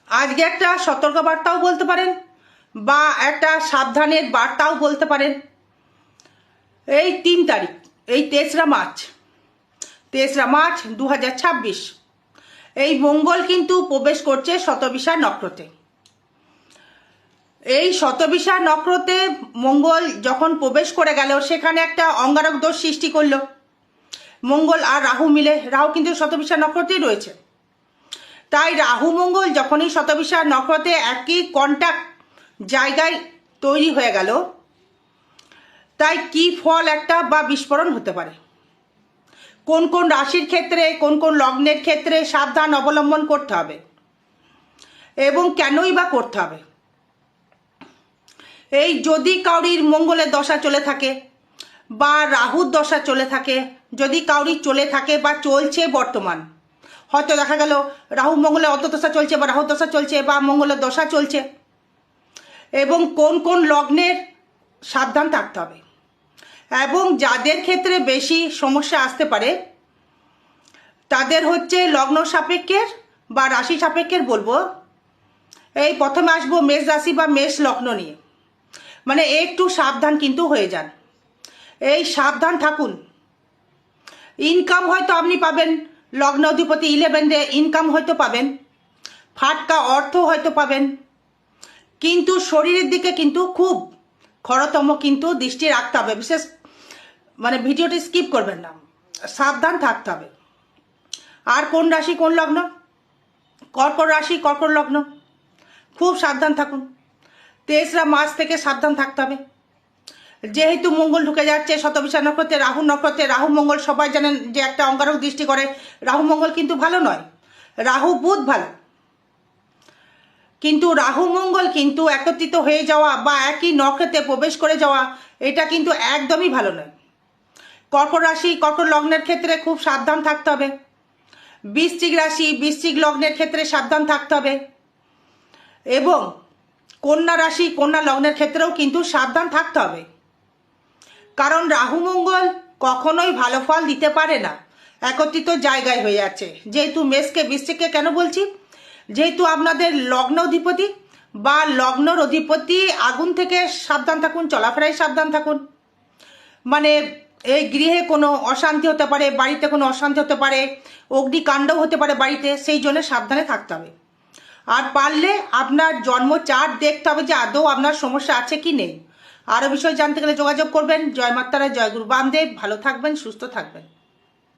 আজকে একটা সতর্ক বার্তাও বলতে পারেন বা একটা সাবধানের বার্তাও বলতে পারেন। এই 3 তারিখ, এই 23 মার্চ 2026 এই মঙ্গল কিন্তু প্রবেশ করছে শতবিশা নক্ষত্রে। এই শতবিশা নক্ষত্রে মঙ্গল যখন প্রবেশ করে গেল, সেখানে একটা অঙ্গারক দোষ সৃষ্টি করলো। মঙ্গল আর রাহু মিলে, রাহু কিন্তু শতবিশা নক্ষত্রেই রয়েছে। তাই রাহু মঙ্গল যখনই শতবিশা নক্ষত্রে একই কন্টাক্ট জায়গায় তৈরি হয়ে গেল, তাই কি ফল একটা বা বিস্ফোরণ হতে পারে। কোন কোন রাশির ক্ষেত্রে, কোন কোন লগ্নের ক্ষেত্রে সাবধান অবলম্বন করতে হবে এবং কেনই বা করতে হবে। এই যদি কাউরির মঙ্গলের দশা চলে থাকে বা রাহুর দশা চলে থাকে, যদি কাউরির চলে থাকে বা চলছে, বর্তমান হয়তো দেখা গেল রাহু মঙ্গলের অন্তর্দশা চলছে বা রাহুর দশা চলছে বা মঙ্গলের দশা চলছে, এবং কোন কোন লগ্নের সাবধান থাকতে হবে, এবং যাদের ক্ষেত্রে বেশি সমস্যা আসতে পারে তাদের হচ্ছে লগ্ন সাপেক্ষের বা রাশি সাপেক্ষের বলবো। এই প্রথমে আসবো মেষ রাশি বা মেষ লগ্ন নিয়ে। মানে একটু সাবধান কিন্তু হয়ে যান, এই সাবধান থাকুন। ইনকাম হয়তো আপনি পাবেন, লগ্ন অধিপতি 11-এ ইনকাম হয়তো পাবেন, ফাটকা অর্থ হয়তো পাবেন, কিন্তু শরীরের দিকে কিন্তু খুব খরতম কিন্তু দৃষ্টি রাখতে হবে। বিশেষ মানে ভিডিওটি স্কিপ করবেন না, সাবধান থাকতে হবে। আর কোন রাশি কোন লগ্ন? কর্কট রাশি কর্কট লগ্ন, খুব সাবধান থাকুন। 23 মার্চ থেকে সাবধান থাকতে হবে। যেহেতু মঙ্গল ঢুকে যাচ্ছে শতবিশা নক্ষত্রে, রাহু নক্ষত্রে, রাহু মঙ্গল সবাই জানেন যে একটা অঙ্গারক দৃষ্টি করে। রাহু মঙ্গল কিন্তু ভালো নয়, রাহু বুধ ভালো, কিন্তু রাহু মঙ্গল কিন্তু একত্রিত হয়ে যাওয়া বা একই নক্ষত্রে প্রবেশ করে যাওয়া, এটা কিন্তু একদমই ভালো নয়। কর্কট রাশি কর্কট লগ্নের ক্ষেত্রে খুব সাবধান থাকতে হবে। বৃশ্চিক রাশি বৃশ্চিক লগ্নের ক্ষেত্রে সাবধান থাকতে হবে, এবং কন্যা রাশি কন্যা লগ্নের ক্ষেত্রেও কিন্তু সাবধান থাকতে হবে। কারণ রাহু মঙ্গল কখনোই ভালো ফল দিতে পারে না, একত্রিত জায়গায় হয়ে যাচ্ছে। যেহেতু মেষকে বৃশ্চিককে কেন বলছি, যেহেতু আপনাদের লগ্ন অধিপতি বা লগ্নর অধিপতি আগুন থেকে সাবধান থাকুন, চলাফেরায় সাবধান থাকুন। মানে এই গৃহে কোনো অশান্তি হতে পারে, বাড়িতে কোনো অশান্তি হতে পারে, অগ্নিকাণ্ডও হতে পারে বাড়িতে, সেই জন্য সাবধানে থাকতে হবে। আর পারলে আপনার জন্ম চার্ট দেখতে হবে যে আদৌ আপনার সমস্যা আছে কি নেই। আরও বিষয় জানতে গেলে যোগাযোগ করবেন। জয় মাতারা, জয় গুরু বামদেব। ভালো থাকবেন, সুস্থ থাকবেন।